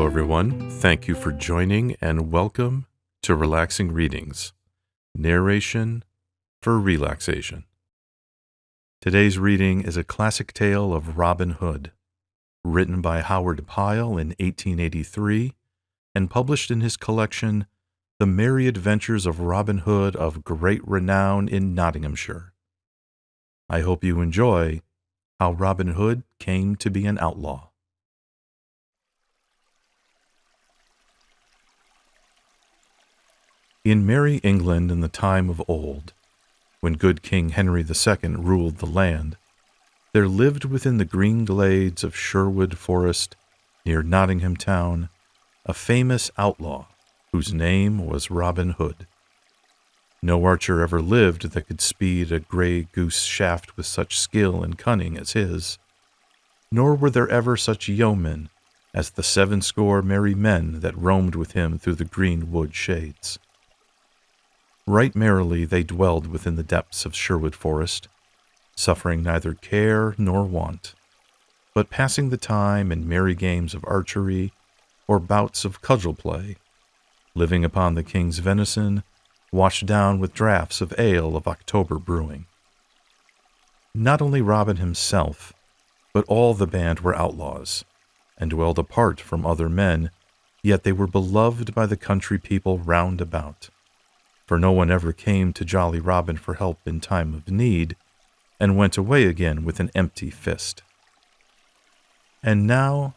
everyone. Thank you for joining and welcome to Relaxing Readings, Narration for Relaxation. Today's reading is a classic tale of Robin Hood, written by Howard Pyle in 1883 and published in his collection The Merry Adventures of Robin Hood of Great Renown in Nottinghamshire. I hope you enjoy How Robin Hood Came to be an Outlaw. In merry England in the time of old, when good King Henry II ruled the land, there lived within the green glades of Sherwood Forest, near Nottingham town, a famous outlaw whose name was Robin Hood. No archer ever lived that could speed a gray goose shaft with such skill and cunning as his, nor were there ever such yeomen as the 70 merry men that roamed with him through the green wood shades. Right merrily they dwelled within the depths of Sherwood Forest, suffering neither care nor want, but passing the time in merry games of archery or bouts of cudgel play, living upon the king's venison, washed down with draughts of ale of October brewing. Not only Robin himself, but all the band were outlaws, and dwelled apart from other men, yet they were beloved by the country people round about. For no one ever came to jolly Robin for help in time of need, and went away again with an empty fist. And now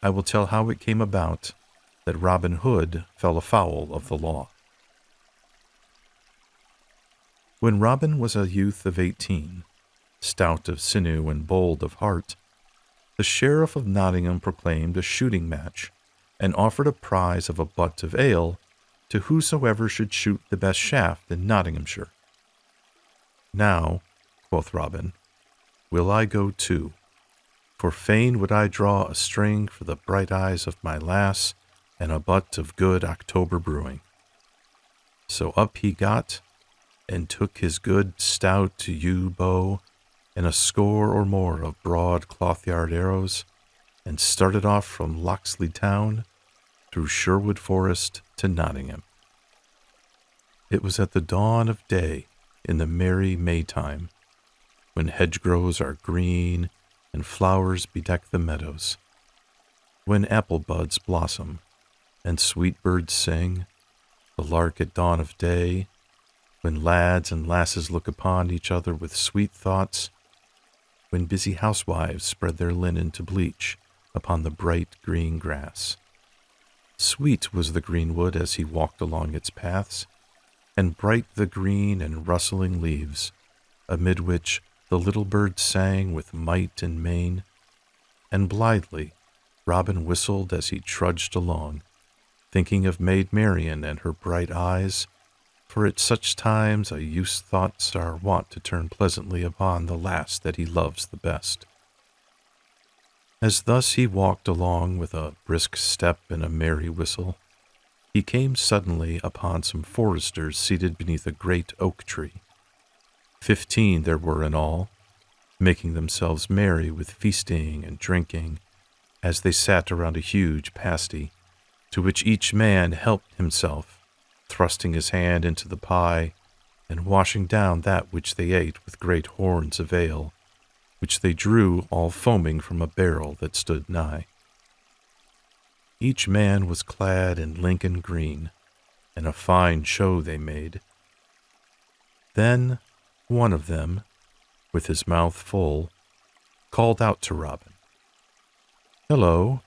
I will tell how it came about that Robin Hood fell afoul of the law. When Robin was a youth of 18, stout of sinew and bold of heart, the sheriff of Nottingham proclaimed a shooting match, and offered a prize of a butt of ale to whosoever should shoot the best shaft in Nottinghamshire. Now, quoth Robin, will I go too, for fain would I draw a string for the bright eyes of my lass and a butt of good October brewing. So up he got, and took his good stout yew bow and a score or more of broad cloth-yard arrows, and started off from Locksley town through Sherwood Forest to Nottingham. It was at the dawn of day in the merry Maytime, when hedgerows are green and flowers bedeck the meadows, when apple buds blossom and sweet birds sing, the lark at dawn of day, when lads and lasses look upon each other with sweet thoughts, when busy housewives spread their linen to bleach upon the bright green grass. Sweet was the greenwood as he walked along its paths, and bright the green and rustling leaves, amid which the little birds sang with might and main, and blithely Robin whistled as he trudged along, thinking of Maid Marian and her bright eyes, for at such times a youth's thoughts are wont to turn pleasantly upon the lass that he loves the best. As thus he walked along with a brisk step and a merry whistle, he came suddenly upon some foresters seated beneath a great oak tree. 15 there were in all, making themselves merry with feasting and drinking, as they sat around a huge pasty, to which each man helped himself, thrusting his hand into the pie, and washing down that which they ate with great horns of ale, which they drew all foaming from a barrel that stood nigh. Each man was clad in Lincoln green, and a fine show they made. Then one of them, with his mouth full, called out to Robin, "Hello,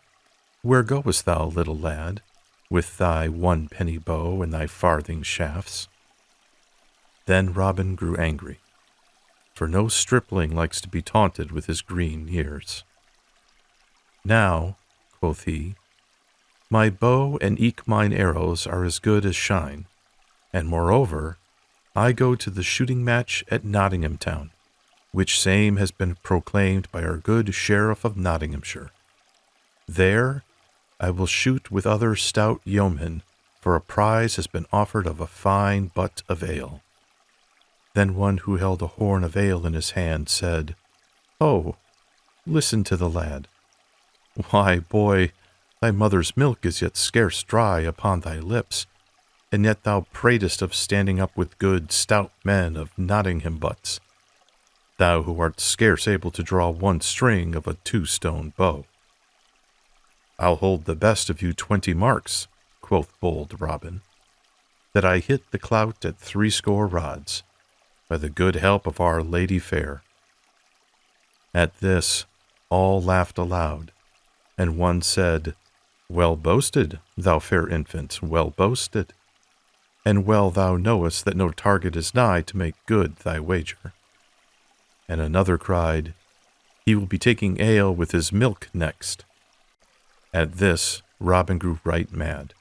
where goest thou, little lad, with thy 1 penny bow and thy farthing shafts?" Then Robin grew angry, for no stripling likes to be taunted with his green years. "Now," quoth he, "my bow and eke mine arrows are as good as shine, and moreover, I go to the shooting match at Nottingham town, which same has been proclaimed by our good Sheriff of Nottinghamshire. There I will shoot with other stout yeomen, for a prize has been offered of a fine butt of ale." Then one who held a horn of ale in his hand said, "Oh, listen to the lad. Why, boy, Thy mother's milk is yet scarce dry upon thy lips, and yet thou pratest of standing up with good, stout men of Nottingham butts, thou who art scarce able to draw one string of a 2-stone bow. I'll hold the best of you 20 marks, quoth bold Robin, that I hit the clout at 60 rods, by the good help of our Lady fair. At this all laughed aloud, and one said, Well boasted, thou fair infant, well boasted, and well thou knowest that no target is nigh to make good thy wager. And another cried, He will be taking ale with his milk next. At this Robin grew right mad.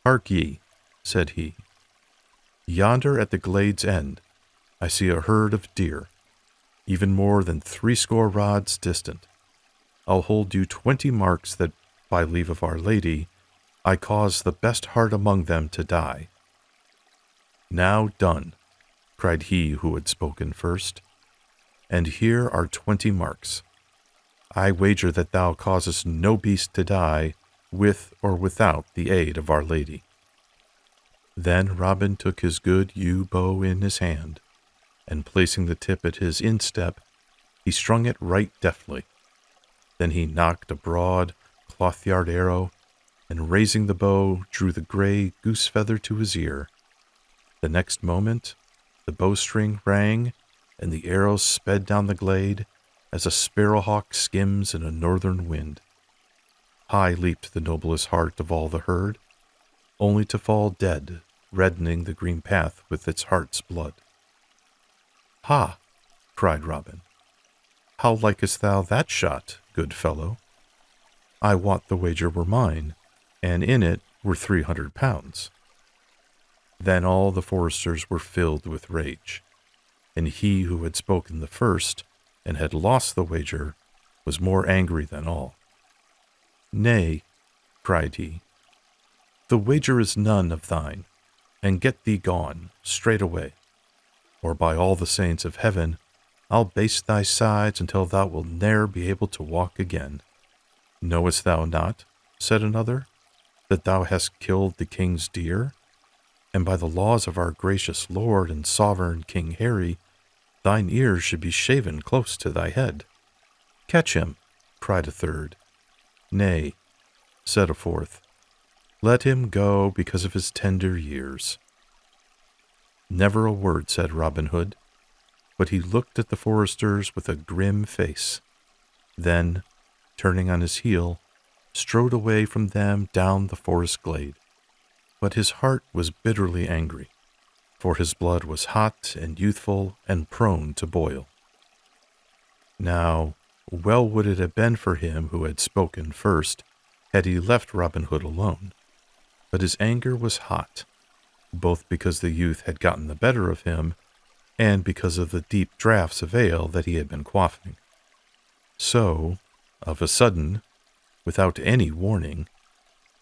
Hark ye, said he, yonder at the glade's end I see a herd of deer, even more than 60 rods distant. I'll hold you 20 marks that, by leave of Our Lady, I cause the best heart among them to die. Now done, cried he who had spoken first, and here are 20 marks. I wager that thou causest no beast to die, with or without the aid of Our Lady. Then Robin took his good yew bow in his hand, and placing the tip at his instep, he strung it right deftly. Then he knocked a broad cloth-yard arrow, and raising the bow, drew the gray goose feather to his ear. The next moment, the bowstring rang, and the arrow sped down the glade as a sparrowhawk skims in a northern wind. High leaped the noblest heart of all the herd, only to fall dead, reddening the green path with its heart's blood. Ha! cried Robin. How likest thou that shot, good fellow? I wot the wager were mine, and in it were 300 pounds. Then all the foresters were filled with rage, and he who had spoken the first and had lost the wager was more angry than all. Nay, cried he, the wager is none of thine, and get thee gone straightway, or by all the saints of heaven, I'll baste thy sides until thou wilt ne'er be able to walk again. Knowest thou not, said another, that thou hast killed the king's deer? And by the laws of our gracious Lord and sovereign King Harry, thine ears should be shaven close to thy head. Catch him, cried a third. Nay, said a fourth, let him go because of his tender years. Never a word said Robin Hood, but he looked at the foresters with a grim face. Then, turning on his heel, strode away from them down the forest glade. But his heart was bitterly angry, for his blood was hot and youthful and prone to boil. Now, well would it have been for him who had spoken first, had he left Robin Hood alone. But his anger was hot, both because the youth had gotten the better of him, and because of the deep draughts of ale that he had been quaffing. So, of a sudden, without any warning,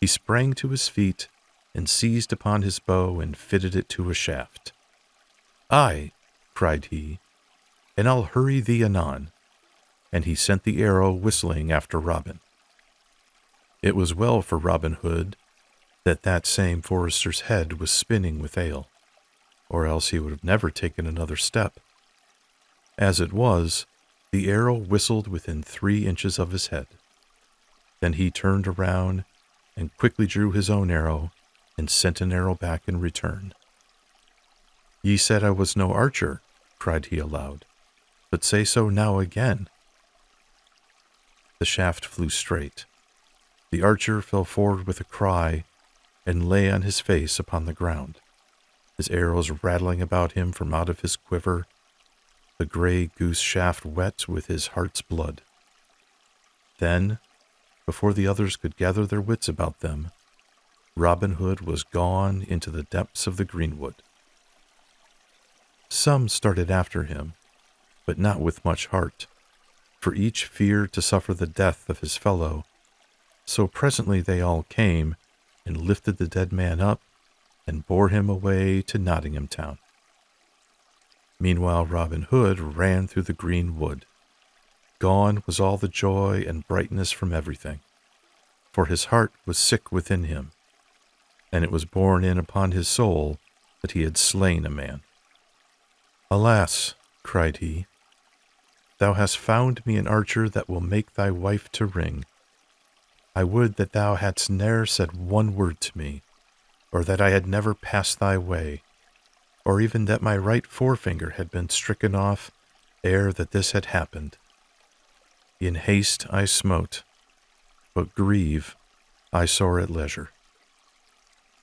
he sprang to his feet and seized upon his bow and fitted it to a shaft. Aye, cried he, and I'll hurry thee anon. And he sent the arrow whistling after Robin. It was well for Robin Hood that that same forester's head was spinning with ale, or else he would have never taken another step. As it was, the arrow whistled within 3 inches of his head. Then he turned around and quickly drew his own arrow and sent an arrow back in return. Ye said I was no archer, cried he aloud, but say so now again. The shaft flew straight. The archer fell forward with a cry and lay on his face upon the ground, his arrows rattling about him from out of his quiver, the gray goose shaft wet with his heart's blood. Then, before the others could gather their wits about them, Robin Hood was gone into the depths of the greenwood. Some started after him, but not with much heart, for each feared to suffer the death of his fellow. So presently they all came and lifted the dead man up and bore him away to Nottingham town. Meanwhile Robin Hood ran through the green wood. Gone was all the joy and brightness from everything, for his heart was sick within him, and it was borne in upon his soul that he had slain a man. Alas, cried he, thou hast found me an archer that will make thy wife to ring. I would that thou hadst ne'er said one word to me, or that I had never passed thy way, or even that my right forefinger had been stricken off ere that this had happened. In haste I smote, but grieve I sore at leisure.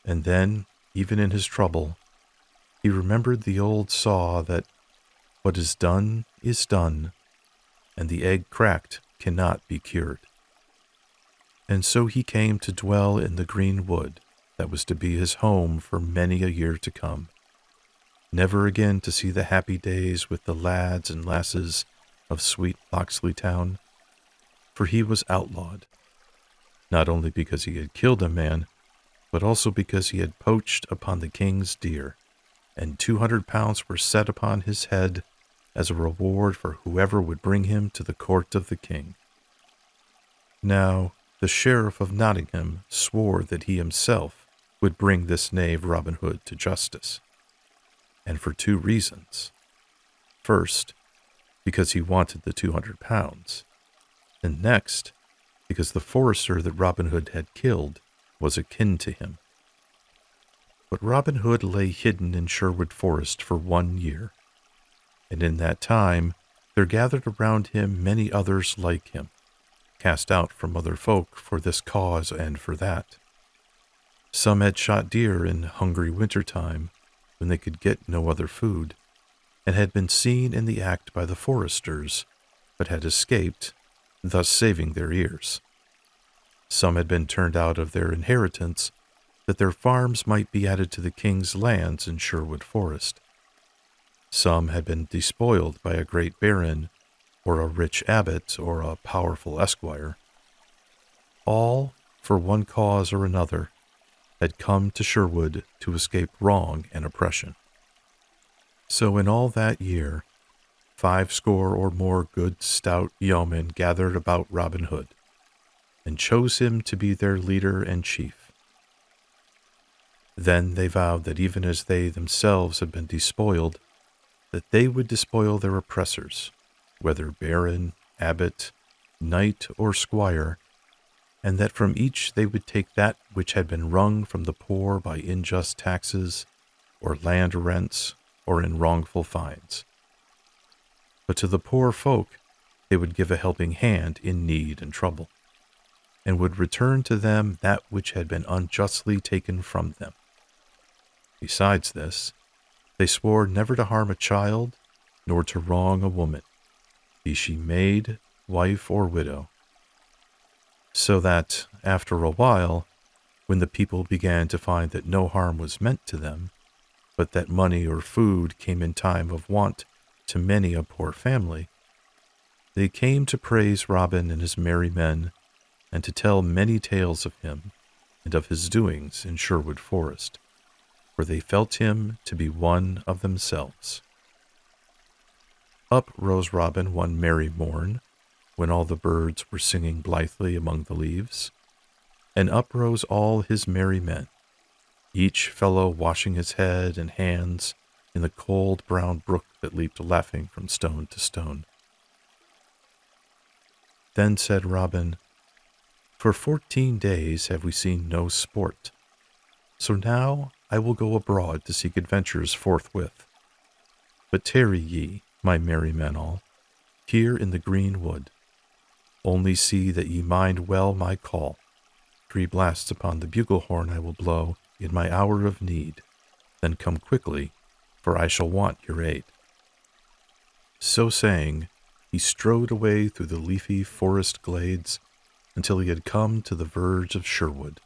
And then, even in his trouble, he remembered the old saw that what is done, and the egg cracked cannot be cured. And so he came to dwell in the green wood that was to be his home for many a year to come, never again to see the happy days with the lads and lasses of sweet Locksley Town, for he was outlawed, not only because he had killed a man, but also because he had poached upon the king's deer, and 200 pounds were set upon his head as a reward for whoever would bring him to the court of the king. Now, the sheriff of Nottingham swore that he himself would bring this knave Robin Hood to justice, and for 2 reasons. First, because he wanted the 200 pounds, and next, because the forester that Robin Hood had killed was akin to him. But Robin Hood lay hidden in Sherwood Forest for 1 year, and in that time there gathered around him many others like him, cast out from other folk for this cause and for that. Some had shot deer in hungry winter time, when they could get no other food, and had been seen in the act by the foresters, but had escaped, thus saving their ears. Some had been turned out of their inheritance, that their farms might be added to the king's lands in Sherwood Forest. Some had been despoiled by a great baron, or a rich abbot, or a powerful esquire. All, for one cause or another, had come to Sherwood to escape wrong and oppression. So in all that year, 50 or more good stout yeomen gathered about Robin Hood, and chose him to be their leader and chief. Then they vowed that even as they themselves had been despoiled, that they would despoil their oppressors, whether baron, abbot, knight, or squire, and that from each they would take that which had been wrung from the poor by unjust taxes, or land rents, or in wrongful fines. But to the poor folk they would give a helping hand in need and trouble, and would return to them that which had been unjustly taken from them. Besides this, they swore never to harm a child, nor to wrong a woman, be she maid, wife, or widow. So that, after a while, when the people began to find that no harm was meant to them, but that money or food came in time of want to many a poor family, they came to praise Robin and his merry men, and to tell many tales of him and of his doings in Sherwood Forest, for they felt him to be one of themselves. Up rose Robin one merry morn, when all the birds were singing blithely among the leaves, and up rose all his merry men, each fellow washing his head and hands in the cold brown brook that leaped laughing from stone to stone. Then said Robin, "For 14 days have we seen no sport, so now I will go abroad to seek adventures forthwith. But tarry ye, my merry men all, here in the green wood. Only see that ye mind well my call. 3 blasts upon the bugle horn I will blow in my hour of need. Then come quickly, for I shall want your aid." So saying, he strode away through the leafy forest glades until he had come to the verge of Sherwood.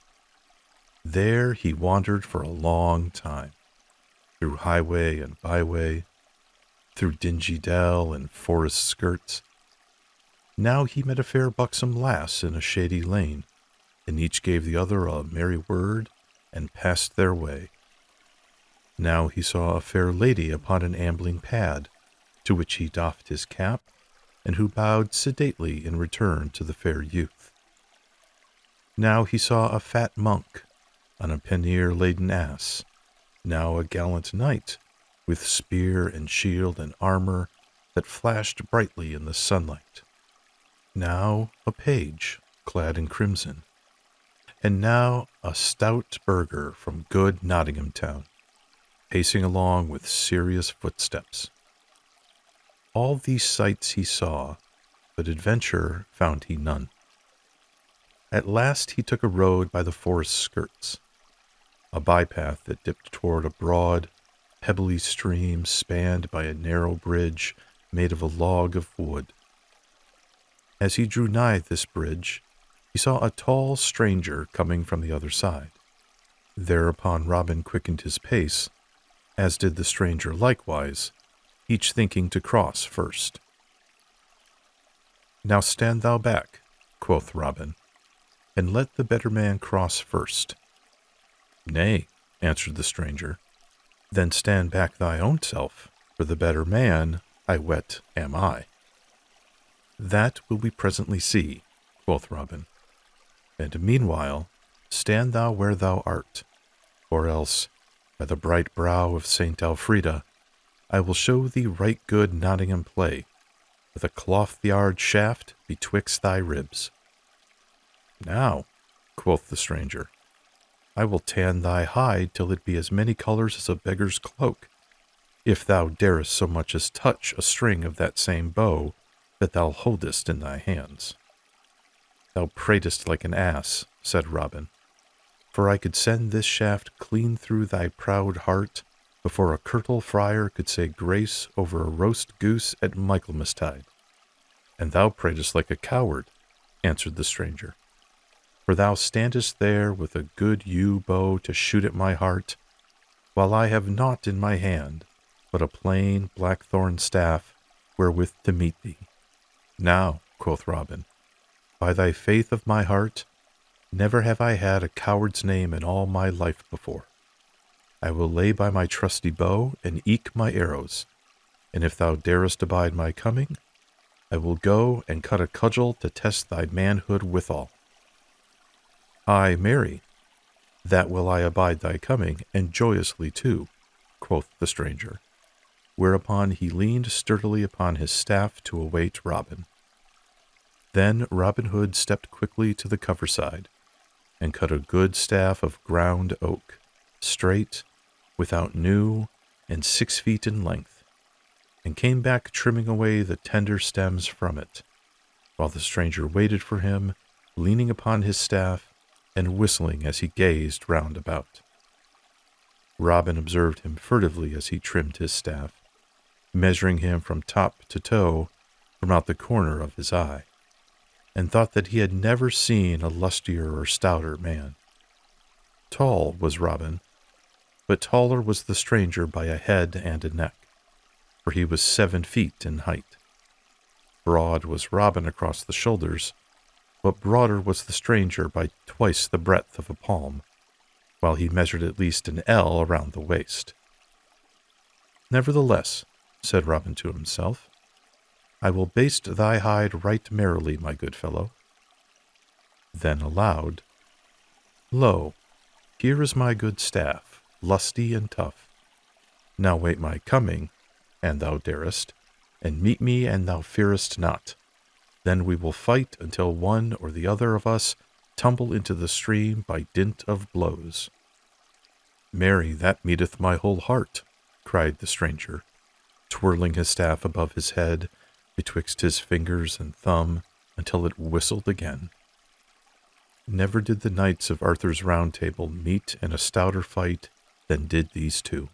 There he wandered for a long time, through highway and byway, through dingy dell and forest skirts. Now he met a fair buxom lass in a shady lane, and each gave the other a merry word and passed their way. Now he saw a fair lady upon an ambling pad, to which he doffed his cap, and who bowed sedately in return to the fair youth. Now he saw a fat monk on a pannier-laden ass, now a gallant knight with spear and shield and armor that flashed brightly in the sunlight, now a page clad in crimson, and now a stout burgher from good Nottingham town, pacing along with serious footsteps. All these sights he saw, but adventure found he none. At last he took a road by the forest skirts, a bypath that dipped toward a broad, pebbly stream spanned by a narrow bridge made of a log of wood. As he drew nigh this bridge, he saw a tall stranger coming from the other side. Thereupon Robin quickened his pace, as did the stranger likewise, each thinking to cross first. "Now stand thou back," quoth Robin, "and let the better man cross first." "Nay," answered the stranger, "then stand back thy own self, for the better man, I wet, am I." "That will we presently see," quoth Robin, "and meanwhile stand thou where thou art, or else, by the bright brow of Saint Alfreda, I will show thee right good Nottingham play, with a cloth-yard shaft betwixt thy ribs." "Now," quoth the stranger, "I will tan thy hide till it be as many colors as a beggar's cloak, if thou darest so much as touch a string of that same bow that thou holdest in thy hands." "Thou pratest like an ass," said Robin, "for I could send this shaft clean through thy proud heart before a curtal friar could say grace over a roast goose at Michaelmastide." "And thou pratest like a coward," answered the stranger, "for thou standest there with a good yew bow to shoot at my heart, while I have naught in my hand but a plain blackthorn staff wherewith to meet thee." "Now," quoth Robin, "by thy faith of my heart, never have I had a coward's name in all my life before. I will lay by my trusty bow and eke my arrows, and if thou darest abide my coming, I will go and cut a cudgel to test thy manhood withal." "Ay, marry, that will I abide thy coming, and joyously too," quoth the stranger, whereupon he leaned sturdily upon his staff to await Robin. Then Robin Hood stepped quickly to the cover-side, and cut a good staff of ground oak, straight, without new, and 6 feet in length, and came back trimming away the tender stems from it, while the stranger waited for him, leaning upon his staff, and whistling as he gazed round about. Robin observed him furtively as he trimmed his staff, measuring him from top to toe from out the corner of his eye, and thought that he had never seen a lustier or stouter man. Tall was Robin, but taller was the stranger by a head and a neck, for he was 7 feet in height. Broad was Robin across the shoulders, but broader was the stranger by twice the breadth of a palm, while he measured at least an ell around the waist. "Nevertheless," said Robin to himself, "I will baste thy hide right merrily, my good fellow." Then aloud, "Lo, here is my good staff, lusty and tough. Now wait my coming, an thou darest, and meet me an thou fearest not. Then we will fight until one or the other of us tumble into the stream by dint of blows." "Marry, that meeteth my whole heart," cried the stranger, twirling his staff above his head betwixt his fingers and thumb until it whistled again. Never did the knights of Arthur's Round Table meet in a stouter fight than did these two.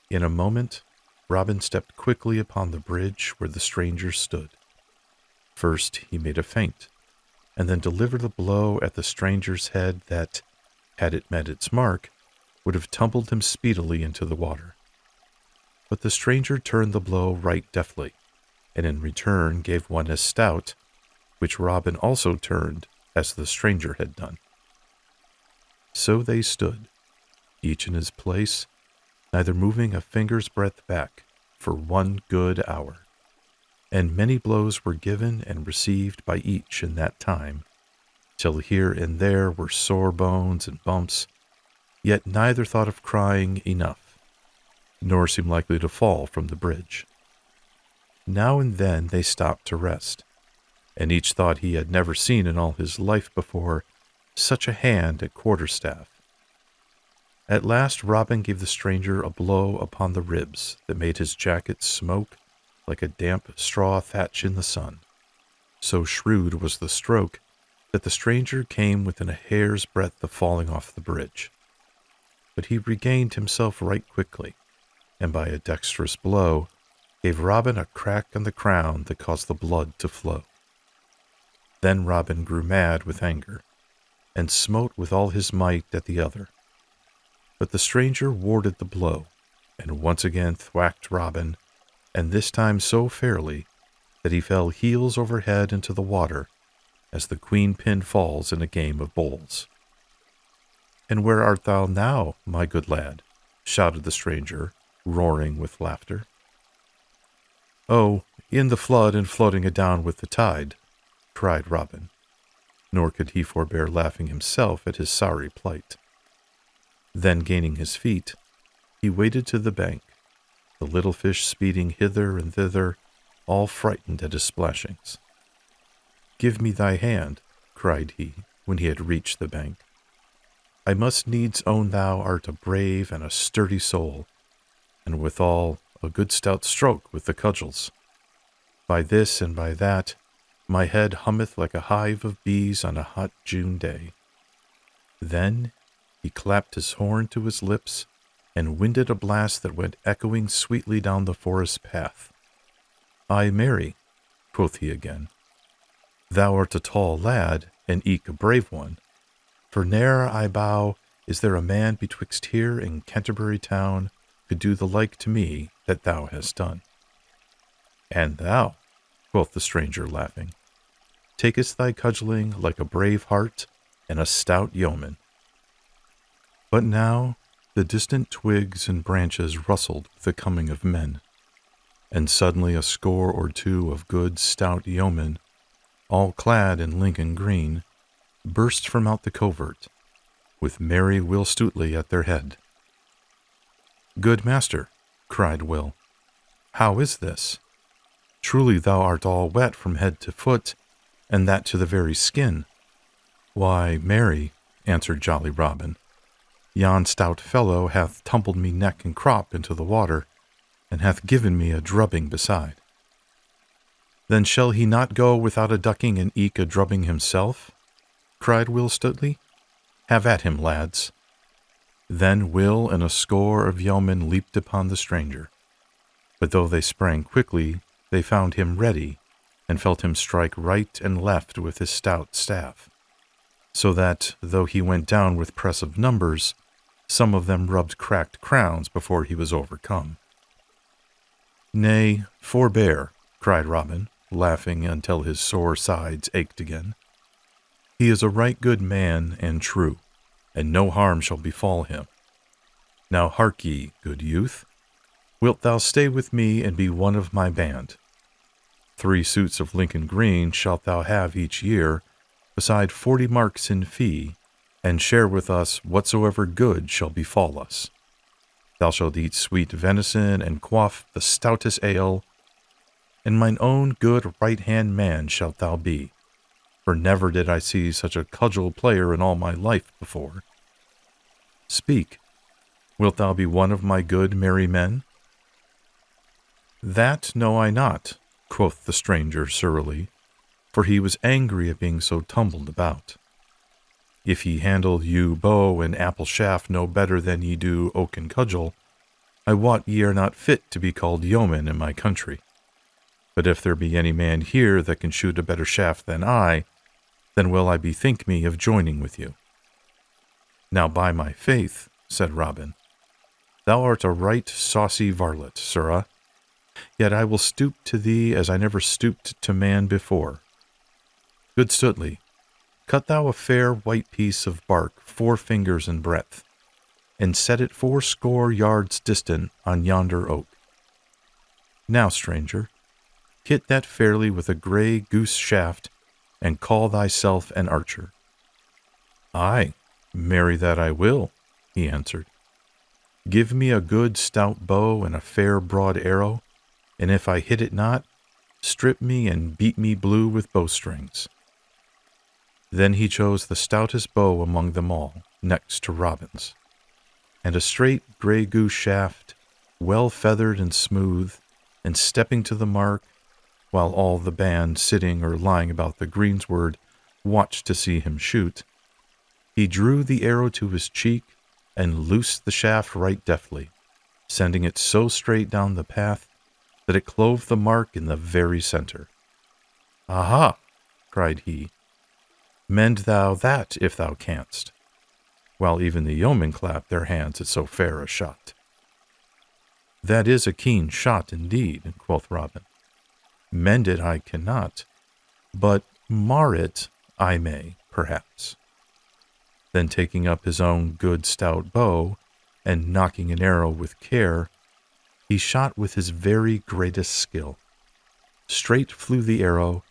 In a moment, Robin stepped quickly upon the bridge where the stranger stood. First he made a feint, and then delivered a blow at the stranger's head that, had it met its mark, would have tumbled him speedily into the water. But the stranger turned the blow right deftly, and in return gave one as stout, which Robin also turned as the stranger had done. So they stood, each in his place, neither moving a finger's breadth back, for 1 good hour, and many blows were given and received by each in that time, till here and there were sore bones and bumps, yet neither thought of crying enough, nor seemed likely to fall from the bridge. Now and then they stopped to rest, and each thought he had never seen in all his life before such a hand at quarterstaff. At last Robin gave the stranger a blow upon the ribs that made his jacket smoke like a damp straw thatch in the sun. So shrewd was the stroke that the stranger came within a hair's breadth of falling off the bridge. But he regained himself right quickly, and by a dexterous blow gave Robin a crack on the crown that caused the blood to flow. Then Robin grew mad with anger, and smote with all his might at the other. But the stranger warded the blow, and once again thwacked Robin, and this time so fairly that he fell heels over head into the water, as the queen pin falls in a game of bowls. "And where art thou now, my good lad?" shouted the stranger, roaring with laughter. "Oh, in the flood and floating adown with the tide," cried Robin, nor could he forbear laughing himself at his sorry plight. Then gaining his feet, he waded to the bank, the little fish speeding hither and thither, all frightened at his splashings. "Give me thy hand," cried he, when he had reached the bank. "I must needs own thou art a brave and a sturdy soul, and withal a good stout stroke with the cudgels. By this and by that, my head hummeth like a hive of bees on a hot June day." Then he clapped his horn to his lips, and winded a blast that went echoing sweetly down the forest path. "Ay, marry," quoth he again, "thou art a tall lad, and eke a brave one, for ne'er, I bow, is there a man betwixt here and Canterbury town could do the like to me that thou hast done." "And thou," quoth the stranger, laughing, "takest thy cudgelling like a brave heart and a stout yeoman." But now the distant twigs and branches rustled with the coming of men, and suddenly a score or two of good stout yeomen, all clad in Lincoln green, burst from out the covert, with merry Will Stutely at their head. "Good master," cried Will, "how is this? Truly thou art all wet from head to foot, and that to the very skin." "Why, marry," answered jolly Robin, "yon stout fellow hath tumbled me neck and crop into the water, and hath given me a drubbing beside." "Then shall he not go without a ducking and eke a drubbing himself?" cried Will Stutely. "Have at him, lads." Then Will and a score of yeomen leaped upon the stranger, but though they sprang quickly, they found him ready, and felt him strike right and left with his stout staff, so that, though he went down with press of numbers, some of them rubbed cracked crowns before he was overcome. "Nay, forbear," cried Robin, laughing until his sore sides ached again. "He is a right good man and true, and no harm shall befall him. Now hark ye, good youth, wilt thou stay with me and be one of my band? 3 suits of Lincoln green shalt thou have each year, beside 40 marks in fee, and share with us whatsoever good shall befall us. Thou shalt eat sweet venison and quaff the stoutest ale, and mine own good right-hand man shalt thou be, for never did I see such a cudgel player in all my life before. Speak, wilt thou be one of my good merry men?" "That know I not," quoth the stranger surlily, for he was angry at being so tumbled about. "If ye handle yew bow and apple shaft no better than ye do oak and cudgel, I wot ye are not fit to be called yeomen in my country. But if there be any man here that can shoot a better shaft than I, then will I bethink me of joining with you." "Now by my faith," said Robin, "thou art a right saucy varlet, sirrah. Yet I will stoop to thee as I never stooped to man before. Good Stutely, cut thou a fair white piece of bark 4 fingers in breadth, and set it 80 yards distant on yonder oak. Now, stranger, hit that fairly with a gray goose shaft, and call thyself an archer. Aye, marry that I will, he answered. Give me a good stout bow and a fair broad arrow, and if I hit it not, strip me and beat me blue with bowstrings. Then he chose the stoutest bow among them all, next to Robin's, and a straight gray goose shaft, well feathered and smooth, and stepping to the mark, while all the band sitting or lying about the greensward watched to see him shoot, he drew the arrow to his cheek and loosed the shaft right deftly, sending it so straight down the path that it clove the mark in the very center. Aha! cried he, mend thou that if thou canst, while even the yeomen clapped their hands at so fair a shot. That is a keen shot indeed, quoth Robin. Mend it I cannot, but mar it I may, perhaps. Then taking up his own good stout bow, and knocking an arrow with care, he shot with his very greatest skill. Straight flew the arrow,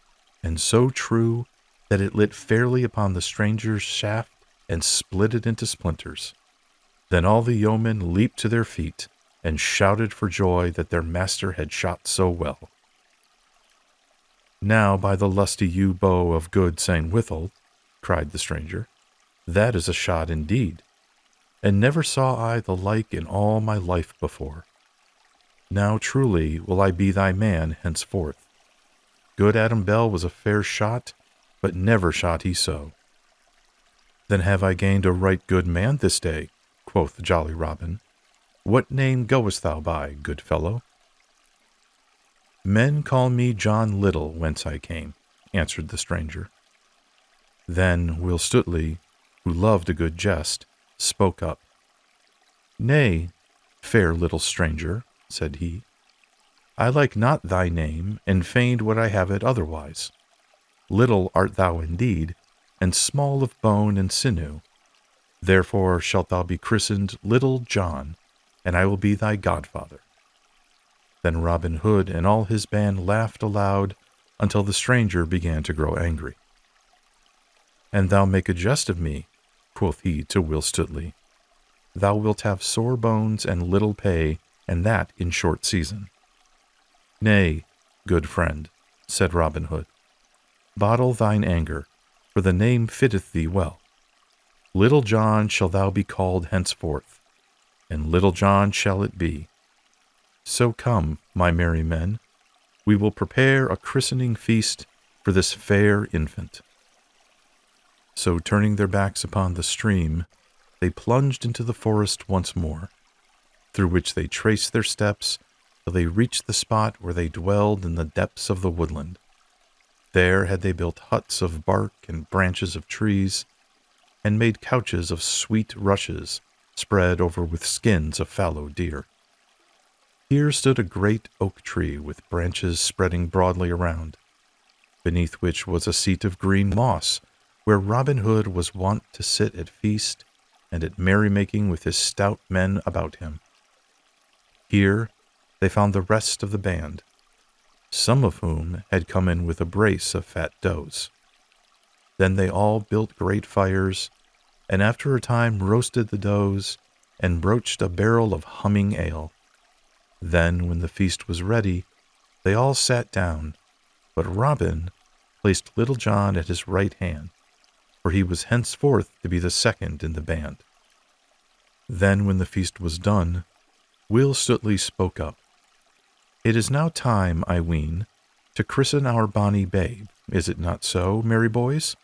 and so true that it lit fairly upon the stranger's shaft and split it into splinters. Then all the yeomen leaped to their feet and shouted for joy that their master had shot so well. Now by the lusty yew bow of good St. Withel, cried the stranger, that is a shot indeed, and never saw I the like in all my life before. Now truly will I be thy man henceforth. Good Adam Bell was a fair shot, but never shot he so. Then have I gained a right good man this day, quoth jolly Robin. What name goest thou by, good fellow? Men call me John Little, whence I came, answered the stranger. Then Will Stuteley, who loved a good jest, spoke up. Nay, fair little stranger, said he, I like not thy name, and fain would I have it otherwise. Little art thou indeed, and small of bone and sinew. Therefore shalt thou be christened Little John, and I will be thy godfather. Then Robin Hood and all his band laughed aloud until the stranger began to grow angry. And thou make a jest of me, quoth he to Will Stuteley. Thou wilt have sore bones and little pay, and that in short season. Nay, good friend, said Robin Hood, bottle thine anger, for the name fitteth thee well. Little John shall thou be called henceforth, and Little John shall it be. So come, my merry men, we will prepare a christening feast for this fair infant. So turning their backs upon the stream, they plunged into the forest once more, through which they traced their steps till they reached the spot where they dwelled in the depths of the woodland. There had they built huts of bark and branches of trees, and made couches of sweet rushes spread over with skins of fallow deer. Here stood a great oak tree with branches spreading broadly around, beneath which was a seat of green moss, where Robin Hood was wont to sit at feast and at merrymaking with his stout men about him. Here they found the rest of the band, some of whom had come in with a brace of fat does. Then they all built great fires, and after a time roasted the does and broached a barrel of humming ale. Then, when the feast was ready, they all sat down, but Robin placed Little John at his right hand, for he was henceforth to be the second in the band. Then, when the feast was done, Will Stuteley spoke up. It is now time, I ween, to christen our bonny babe, is it not so, merry boys?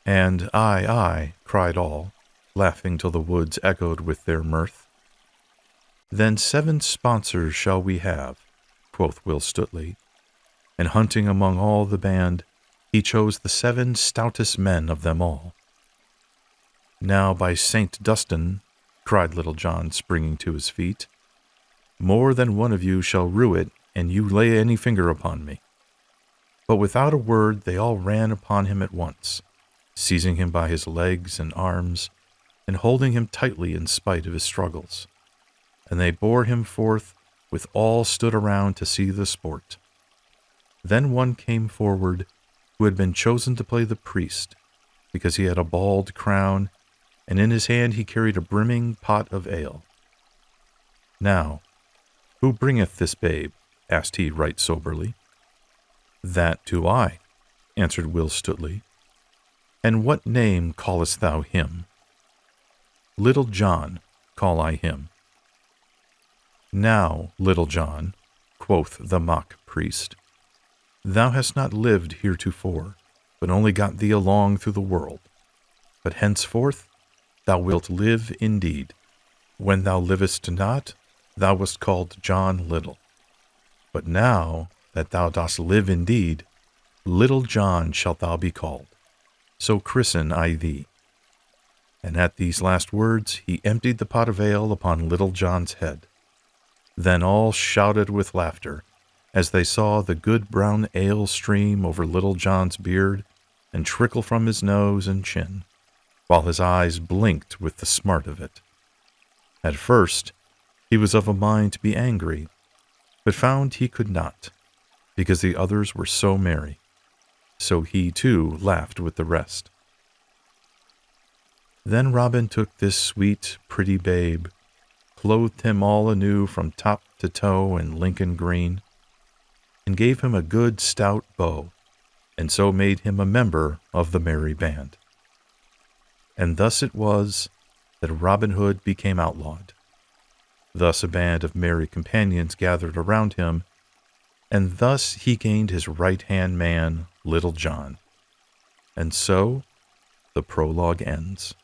And aye, aye, cried all, laughing till the woods echoed with their mirth. Then 7 sponsors shall we have, quoth Will Stuteley, and hunting among all the band, he chose the 7 stoutest men of them all. Now by Saint Dunstan, cried Little John, springing to his feet, more than one of you shall rue it, and you lay any finger upon me. But without a word they all ran upon him at once, seizing him by his legs and arms, and holding him tightly in spite of his struggles. And they bore him forth, with all stood around to see the sport. Then one came forward, who had been chosen to play the priest, because he had a bald crown, and in his hand he carried a brimming pot of ale. "Now, who bringeth this babe?" asked he right soberly. "That do I," answered Will Stuteley. "And what name callest thou him?" "Little John call I him." "Now, Little John," quoth the mock priest, "thou hast not lived heretofore, but only got thee along through the world. But henceforth thou wilt live indeed. When thou livest not, thou wast called John Little. But now that thou dost live indeed, Little John shalt thou be called. So christen I thee." And at these last words he emptied the pot of ale upon Little John's head. Then all shouted with laughter as they saw the good brown ale stream over Little John's beard and trickle from his nose and chin, while his eyes blinked with the smart of it. At first he was of a mind to be angry, but found he could not, because the others were so merry. So he too laughed with the rest. Then Robin took this sweet, pretty babe, clothed him all anew from top to toe in Lincoln green, and gave him a good stout bow, and so made him a member of the merry band. And thus it was that Robin Hood became outlawed. Thus a band of merry companions gathered around him, and thus he gained his right-hand man, Little John. And so the prologue ends.